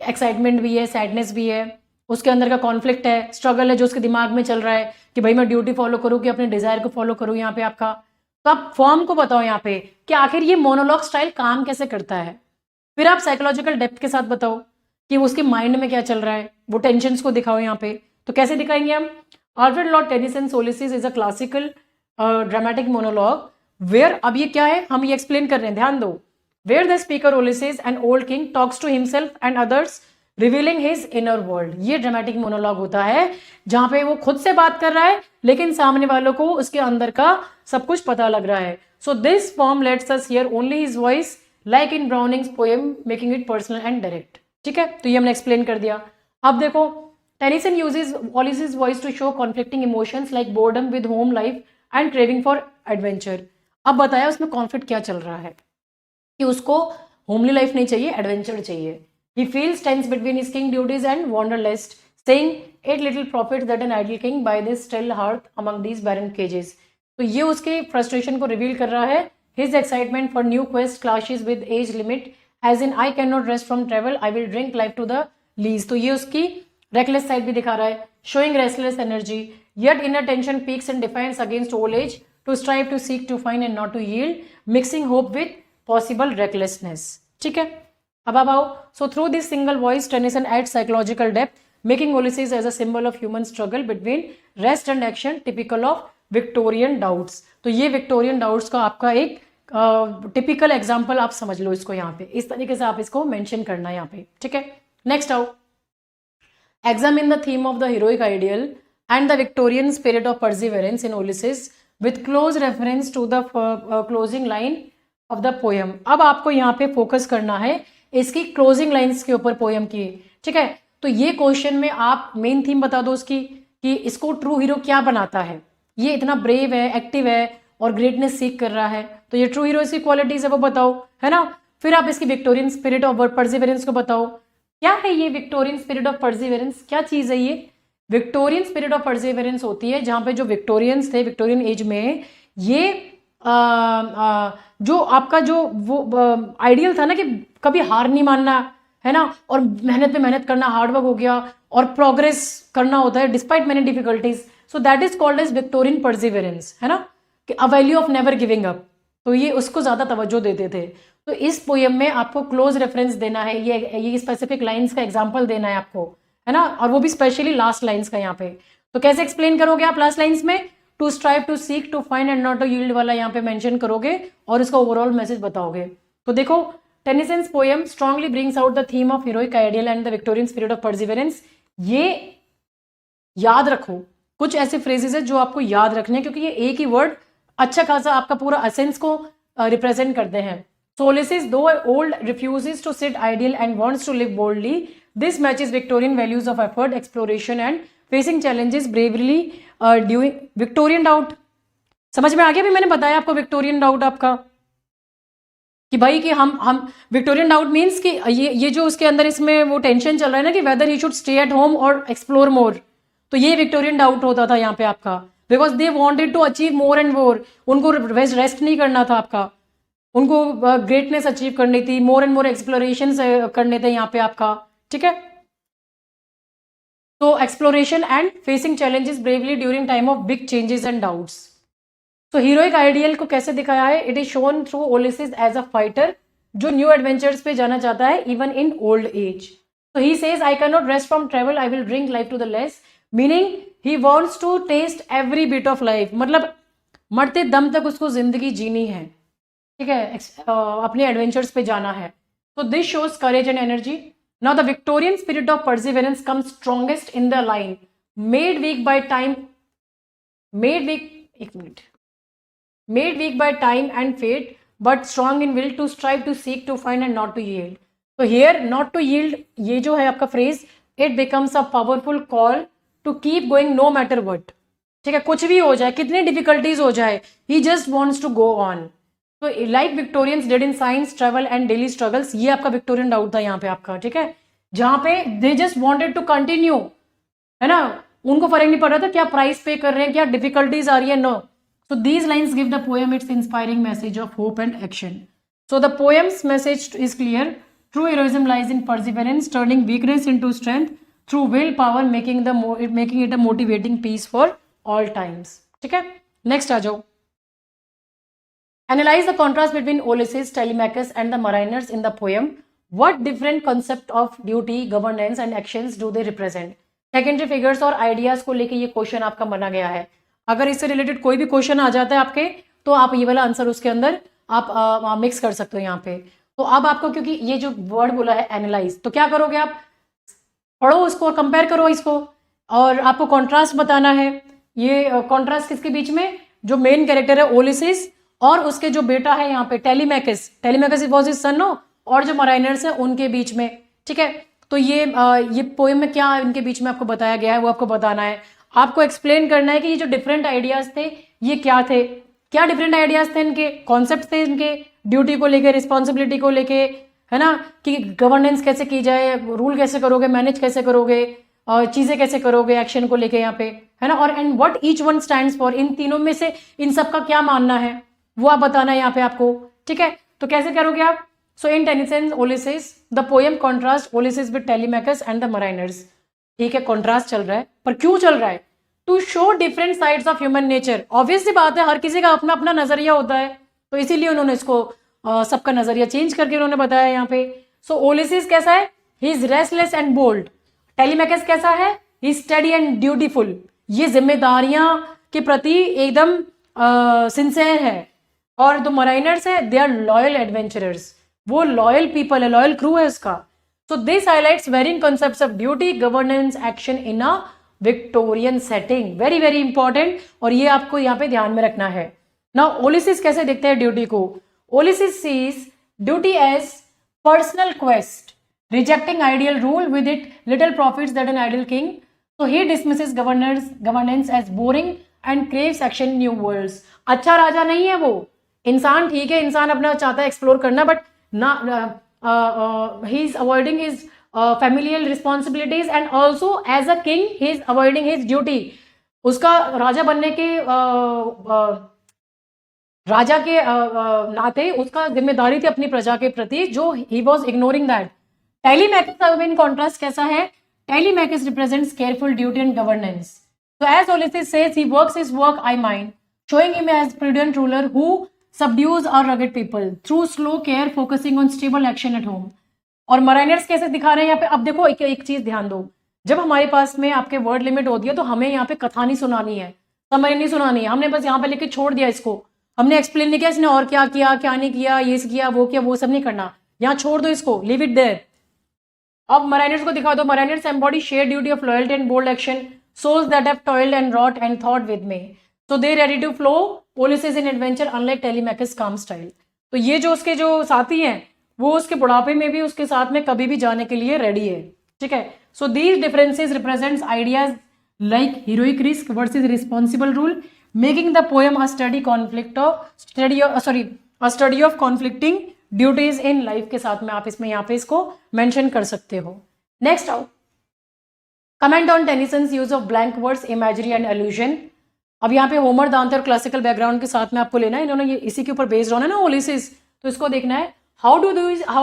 Speaker 1: एक्साइटमेंट भी है, सैडनेस भी है, उसके अंदर का कॉन्फ्लिक्ट है, स्ट्रगल है जो उसके दिमाग में चल रहा है कि भाई मैं ड्यूटी फॉलो करूँ कि अपने डिजायर को फॉलो करूँ यहाँ पे आपका. तो आप फॉर्म को बताओ यहाँ पे कि आखिर ये मोनोलॉग स्टाइल काम कैसे करता है. फिर आप साइकोलॉजिकल डेप्थ के साथ बताओ कि उसके माइंड में क्या चल रहा है, वो टेंशन्स को दिखाओ यहाँ पे. तो कैसे दिखाएंगे हम. Alfred Lord Tennyson Ulysses is a classical dramatic monologue where, अब ये क्या है हम ये एक्सप्लेन कर रहे हैं, ध्यान दो. Where the speaker Ulysses an old king talks to himself and others revealing his inner world. ये ड्रामेटिक मोनोलॉग होता है जहां पे वो खुद से बात कर रहा है लेकिन सामने वालों को उसके अंदर का सब कुछ पता लग रहा है. So this form lets us hear only his voice like in Browning's poem, making it personal and direct. ठीक है, तो ये हमने एक्सप्लेन कर दिया. अब देखो, Tennyson uses Ulysses voice to show conflicting emotions like boredom with home life and craving for adventure. अब बताया उसमें कॉन्फ्लिक्ट क्या चल रहा है कि उसको होमली लाइफ नहीं चाहिए, एडवेंचर चाहिए. He feels tense between his king duties and wanderlust, saying, "It little profits that an idle king by this still hearth among these barren cages." तो ये उसके frustration को रिवील कर रहा है. His excitement for new quest clashes with age limit, as in I cannot rest from travel, I will drink life to the lees. तो ये उसकी reckless side भी दिखा रहा है, showing restless energy. Yet inner tension peaks in defiance against old age, to strive to seek to find and not to yield, mixing hope with possible recklessness. ठीक है, अब आप आओ. So through this single voice Tennyson adds psychological depth, making Ulysses as a symbol of human struggle between rest and action, typical of Victorian doubts. तो ये Victorian doubts का आपका एक टिपिकल एग्जाम्पल आप समझ लो इसको. यहाँ पे इस तरीके से आप इसको मेंशन करना है यहाँ पे. ठीक है, नेक्स्ट आओ. Examine the theme of the heroic ideal and the Victorian spirit of perseverance in Ulysses with close reference to the closing line of the poem. अब आपको यहाँ पे फोकस करना है इसकी क्लोजिंग लाइंस के ऊपर पोएम की. ठीक है, तो ये क्वेश्चन में आप मेन थीम बता दो उसकी कि इसको ट्रू हीरो क्या बनाता है. ये इतना ब्रेव है, एक्टिव है और ग्रेटनेस सीख कर रहा है, तो ये ट्रू हीरो की क्वालिटीज है वो बताओ, है ना. फिर आप इसकी विक्टोरियन स्पिरिट ऑफ परसिवरेंस को बताओ. क्या है ये विक्टोरियन स्पिरिट ऑफ परसिवरेंस, क्या चीज है ये. विक्टोरियन स्पिरिट ऑफ परसिवरेंस होती है जहां पे जो विक्टोरियंस थे विक्टोरियन एज में, ये जो आपका जो वो आइडियल था ना कि कभी हार नहीं मानना, है ना, और मेहनत पे मेहनत करना, हार्डवर्क हो गया और प्रोग्रेस करना होता है despite many difficulties. So that is called as Victorian perseverance, है ना, कि a value of never giving up. तो ये उसको ज्यादा तवज्जो देते थे. तो इस पोएम में आपको क्लोज रेफरेंस देना है, ये स्पेसिफिक लाइंस का एग्जाम्पल देना है आपको, है ना, और वो भी स्पेशली लास्ट लाइन्स का यहाँ पे. तो कैसे एक्सप्लेन करोगे आप लास्ट लाइन्स में. To strive to seek to find and not to yield वाला यहाँ पे मेंशन करोगे और इसका ओवरऑल मैसेज बताओगे. तो देखो, Tennyson's poem strongly brings out the theme of heroic ideal and the Victorian spirit of perseverance. ये याद रखो, कुछ ऐसे फ्रेजेस है जो आपको याद रखने हैं क्योंकि ये एक ही वर्ड अच्छा खासा आपका पूरा असेंस को रिप्रेजेंट करते हैं. So Ulysses, though old, refuses to sit idle and wants to live boldly. This matches Victorian values of effort, exploration and facing challenges bravely during Victorian doubt. समझ में आ गया. भी मैंने बताया आपको विक्टोरियन डाउट आपका कि भाई कि हम विक्टोरियन डाउट मीन्स कि ये जो उसके अंदर इसमें वो टेंशन चल रहा है ना कि whether he should stay at home और एक्सप्लोर मोर. तो ये विक्टोरियन डाउट होता था यहाँ पे आपका, because they wanted to achieve more and more. उनको रेस्ट नहीं करना था आपका, उनको ग्रेटनेस अचीव करनी थी, मोर एंड मोर एक्सप्लोरेशन करने थे यहाँ पे आपका. ठीक है, तो exploration and facing challenges bravely during time of big changes and doubts. So heroic ideal को कैसे दिखाया है? It is shown through Ulysses as a fighter जो न्यू एडवेंचर्स पे जाना चाहता है even in old age. So he says I can not rest from travel, I will bring life to the lees, meaning he wants to taste every bit of life. मतलब मरते दम तक उसको जिंदगी जीनी है, ठीक है, अपने एडवेंचर्स पे जाना है. तो this shows courage and energy. Now the Victorian spirit of perseverance comes strongest in the line made weak by time, made weak by time and fate, but strong in will to strive to seek to find and not to yield. So here not to yield, ये जो है आपका phrase, it becomes a powerful call to keep going no matter what. ठीक है, कुछ भी हो जाए, कितनी difficulties हो जाए, he just wants to go on. So like Victorians did in science, travel and daily struggles, ये आपका Victorian doubt था यहाँ पे आपका, ठीक है, जहाँ पे they just wanted to continue, है ना, उनको फर्क नहीं पड़ रहा था क्या प्राइस पे कर रहे हैं, क्या डिफिकल्टीज आ रही है, no. So these lines give the poem its inspiring message of hope and action. So the poem's message is clear. True heroism lies in perseverance, turning weakness into strength through willpower, making it a motivating piece for all times. ठीक है, next आ जाओ. Analyze the contrast between Ulysses, Telemachus and the mariners in the poem. What different concept of duty, governance and actions do they represent? Secondary figures और ideas को लेके ये question आपका बना गया है. अगर इससे रिलेटेड कोई भी क्वेश्चन आ जाता है आपके, तो आप ये वाला आंसर उसके अंदर आप मिक्स कर सकते हो यहाँ पे. तो अब आपको, क्योंकि ये जो वर्ड बोला है एनालाइज, तो क्या करोगे आप, पढ़ो उसको, कंपेयर करो इसको, और आपको कॉन्ट्रास्ट बताना है. ये कॉन्ट्रास्ट किसके बीच में, जो मेन कैरेक्टर है ओलिसिस और उसके जो बेटा है यहाँ पे टेलीमैकस वॉज हिज सन, नो, और जो मराइनर्स है उनके बीच में. ठीक है, तो ये पोएम में क्या इनके बीच में आपको बताया गया है वो आपको बताना है. आपको एक्सप्लेन करना है कि ये जो डिफरेंट आइडियाज थे ये क्या थे, क्या डिफरेंट आइडियाज थे इनके, कॉन्सेप्ट थे इनके, ड्यूटी को लेके, रिस्पॉन्सिबिलिटी को लेके, है ना, कि गवर्नेंस कैसे की जाए, रूल कैसे करोगे, मैनेज कैसे करोगे, और चीजें कैसे करोगे एक्शन को लेके यहाँ पे, है ना, और and what each one stands for. इन तीनों में से इन सब का क्या मानना है वो आप बताना है यहाँ पे आपको. ठीक है, तो कैसे करोगे आप. So in Tennyson Ulysses the poem contrast Ulysses with Telemachus and the mariners. ठीक है, कॉन्ट्रास्ट चल रहा है, पर क्यों चल रहा है, to show different sides of human nature. Obvious सी बात है, हर किसी का अपना अपना नजरिया होता है, तो इसीलिए उन्होंने इसको सबका नजरिया चेंज करके उन्होंने बताया यहाँ पे. सो ओलिसिस कैसा है, he is restless and bold. Telemachus कैसा है, he is steady and dutiful. ये जिम्मेदारियां के प्रति एकदम सिंसियर है. और जो मराइनर्स है दे आर लॉयल एडवेंचरर्स, वो लॉयल पीपल है, लॉयल क्रू है उसका. So this highlights varying concepts of duty, governance, action in a Victorian setting. Very very important, और ये आपको यहाँ पे ध्यान में रखना है. नाउ ओलिसिस कैसे देखते हैं ड्यूटी को. Ulysses sees duty as personal quest, rejecting ideal rule with it little profits that an ideal king. So he dismisses governance as boring and craves action in new worlds. अच्छा राजा नहीं है वो, इंसान ठीक है, इंसान अपना चाहता है एक्सप्लोर करना, बट ना he is avoiding his familial responsibilities and also as a king he is avoiding his duty. उसका राजा बनने के राजा के नाते उसका जिम्मेदारी थी अपनी प्रजा के प्रति, जो he was ignoring that. Telemachus in contrast कैसा है, Telemachus represents careful duty and governance. So as Ulysses says, he works his work I mind, showing him as prudent ruler who subdues our rugged people through slow care, focusing on stable action at home. और मराइनर्स कैसे दिखा रहे हैं यहाँ पे. अब देखो एक चीज ध्यान दो, जब हमारे पास में आपके वर्ड लिमिट होती है तो हमें यहाँ पे कथा नहीं सुनानी है, समरी नहीं सुनानी है. हमने बस यहाँ पे लेके छोड़ दिया इसको, हमने एक्सप्लेन नहीं किया इसने और क्या किया क्या नहीं किया, ये किया वो सब नहीं करना, यहाँ छोड़ दो इसको, लीव इट देयर. अब मराइनर्स को दिखा दो. Mariners embody share duty of loyalty and bold action, souls that have toiled and wrought and thought with me, so they ready to flow, Ulysses in adventure unlike Telemachus calm style. तो ये जो उसके जो साथी हैं वो उसके बुढ़ापे में भी उसके साथ में कभी भी जाने के लिए रेडी है. ठीक है, so these differences represents ideas like heroic risk versus responsible rule, making the poem a study of conflicting duties in life के साथ में आप इसमें यहाँ पे इसको मेंशन कर सकते हो. नेक्स्ट आओ, comment on Tennyson's use of blank words, imagery and allusion. अब यहाँ पे होमर, दांते और क्लासिकल बैकग्राउंड के साथ में आपको लेना है, इन्होंने ये इसी के ऊपर बेस्ड होना है ना ओलिसिस, तो इसको देखना है. How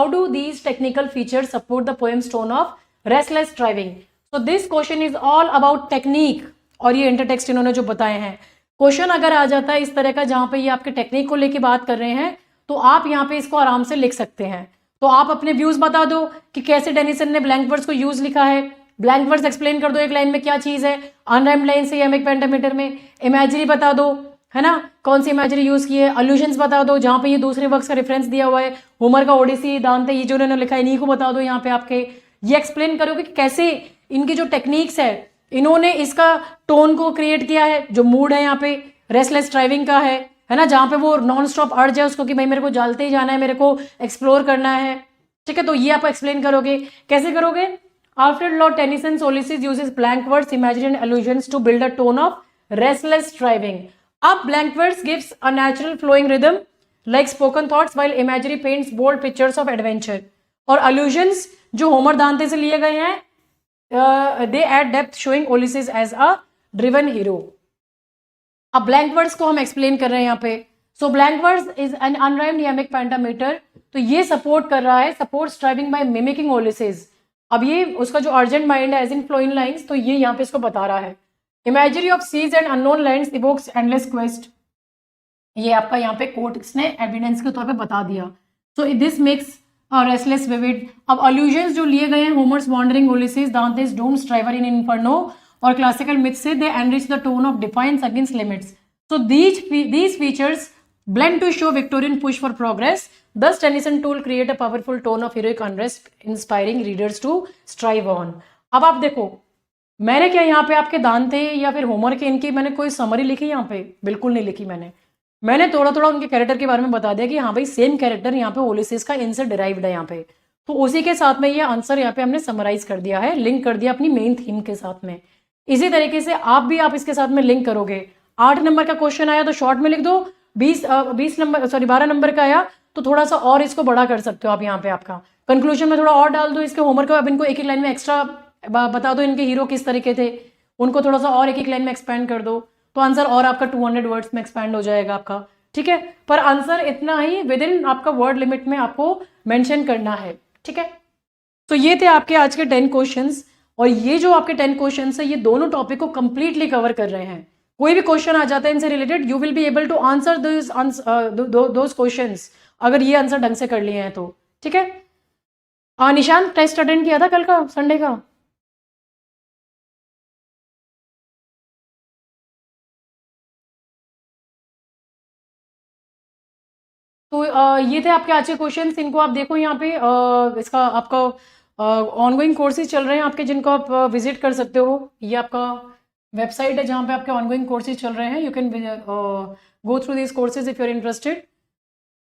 Speaker 1: do these technical features support the poems tone of restless driving. So this question is all about technique, और ये इंटरटेक्स्ट इन्होंने जो बताए हैं. क्वेश्चन अगर आ जाता है इस तरह का जहां पे ये आपके टेक्निक को लेके बात कर रहे हैं, तो आप यहाँ पे इसको आराम से लिख सकते हैं। तो आप अपने व्यूज बता दो कि कैसे डेनिसन ने ब्लैंक वर्ड्स को यूज लिखा है, ब्लैंक वर्ड्स एक्सप्लेन कर दो एक लाइन में क्या चीज है, अनराइम्ड लाइन से यमिक पेंटामीटर में, इमेजरी बता दो, है ना, कौन सी इमेजरी यूज की है, अल्यूशंस बता दो जहां पे ये दूसरे वर्क्स का रेफरेंस दिया हुआ है, होमर का ओडिसी, दांते, ये जो उन्होंने लिखा है इन्हीं को बता दो यहाँ पे आपके। ये एक्सप्लेन करोगे कि कैसे इनकी जो टेक्निक्स है इन्होंने इसका टोन को क्रिएट किया है, जो मूड है यहाँ पे रेस्टलेस ड्राइविंग का है ना, जहां पे वो नॉन स्टॉप अर्ज है उसको कि भाई मेरे को जलते ही जाना है, मेरे को एक्सप्लोर करना है, ठीक है। तो ये आप एक्सप्लेन करोगे, कैसे करोगे? After Lord Tennyson Ulysses uses blank words, imaginary and allusions to build a tone of restless driving. Up blank words gives a natural flowing rhythm like spoken thoughts, while imagery paints bold pictures of adventure. और allusions जो Homer दांते से लिए गए हैं, they add depth showing Ulysses as a driven hero. अब blank words को हम एक्सप्लेन कर रहे हैं यहाँ पे। So blank words is an unrhymed iambic pentameter, तो ये सपोर्ट कर रहा है, supports driving by mimicking Ulysses. अब ये उसका जो अर्जेंट माइंड है एज इन फ्लोइंग लाइंस, तो ये यहाँ पे इसको बता रहा है। Imagery of seas and unknown lands evokes endless quest, ये आपका यहाँ पे कोर्ट ने एविडेंस के तौर पे बता दिया। So this makes restless vivid. अब अल्यूजन्स जो लिए गए हैं, Homer's wandering Ulysses, Dante's doomed driver in Inferno और क्लासिकल मिथ से, they enrich the tone of defiance against limits. So these features blend to show Victorian push for progress. Thus Tennyson tool create a powerful tone of heroic unrest, inspiring readers to strive on. अब आप देखो, मैंने क्या यहाँ पे आपके दांते या फिर होमर के इनकी मैंने कोई समरी लिखी यहाँ पे? बिल्कुल नहीं लिखी मैंने थोड़ा थोड़ा उनके कैरेक्टर के बारे में बता दिया कि हाँ भाई सेम कैरेक्टर यहाँ पे ओलिसिस का इनसे डिराइव्ड है यहाँ पे। तो उसी के साथ में ये आंसर यहाँ पे हमने समराइज कर दिया है, लिंक कर दिया अपनी मेन थीम के साथ में। इसी तरीके से आप इसके साथ में लिंक करोगे। 8 नंबर का क्वेश्चन आया तो शॉर्ट में लिख दो, 20 नंबर सॉरी 12 नंबर का आया तो थोड़ा सा और इसको बड़ा कर सकते हो आप। यहाँ पे आपका कंक्लूजन में थोड़ा और डाल दो इसके होमवर्क को। अब इनको एक एक लाइन में एक्स्ट्रा बता दो इनके हीरो किस तरीके थे, उनको थोड़ा सा और एक एक लाइन में एक्सपैंड कर दो, तो आंसर और आपका 200 वर्ड्स में एक्सपैंड हो जाएगा आपका, ठीक है। पर आंसर इतना ही विद इन आपका वर्ड लिमिट में आपको मेंशन करना है, ठीक है। तो ये थे आपके आज के 10 क्वेश्चंस, और ये जो आपके 10 क्वेश्चंस है ये दोनों टॉपिक को कंप्लीटली कवर कर रहे हैं। कोई भी क्वेश्चन आ जाता है इनसे related, you will be able to answer those questions अगर ये आंसर ढंग से कर लिए हैं तो, ठीक है। निशांत टेस्ट अटेंड किया था कल का, संडे का? तो ये थे आपके आज के क्वेश्चंस। इनको आप देखो यहाँ पे इसका आपका ऑनगोइंग कोर्सेज चल रहे हैं आपके, जिनको आप विजिट कर सकते हो। ये आपका वेबसाइट है जहाँ पे आपके ऑनगोइंग कोर्सेज चल रहे हैं। You can go through this courses if you are interested,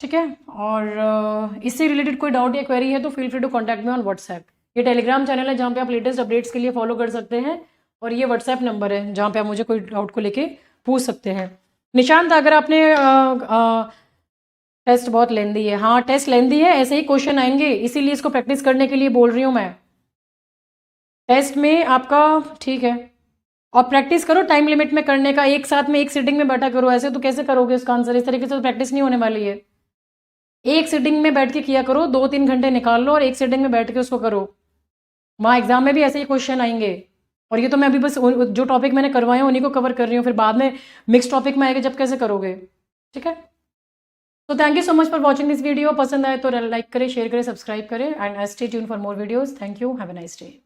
Speaker 1: ठीक है। और इससे रिलेटेड कोई डाउट या क्वेरी है तो feel free to contact me on WhatsApp. ये टेलीग्राम चैनल है जहाँ पे आप लेटेस्ट अपडेट्स के लिए फॉलो कर सकते हैं, और ये व्हाट्सएप नंबर है जहाँ पे आप मुझे कोई डाउट को लेके पूछ सकते हैं। निशांत, अगर आपने टेस्ट बहुत लेंदी है, हाँ टेस्ट लेंदी है, ऐसे ही क्वेश्चन आएंगे, इसीलिए इसको प्रैक्टिस करने के लिए बोल रही हूँ मैं। टेस्ट में आपका ठीक है, और प्रैक्टिस करो टाइम लिमिट में करने का, एक साथ में एक सिटिंग में बैठा करो। ऐसे तो कैसे करोगे उसका आंसर? इस तरीके से तो प्रैक्टिस नहीं होने वाली है। एक सिटिंग में बैठ के किया करो, 2-3 घंटे निकाल लो और एक सिटिंग में बैठ के उसको करो। वहाँ एग्जाम में भी ऐसे ही क्वेश्चन आएंगे, और ये तो मैं अभी बस जो टॉपिक मैंने करवाए हैं उन्हीं को कवर कर रही हूँ, फिर बाद में मिक्स टॉपिक में आएगा जब कैसे करोगे, ठीक है। तो thank you so much for watching this video. पसंद आए तो लाइक करें, शेयर करें, सब्सक्राइब करें, and stay tune for more videos. Thank you, have a nice day.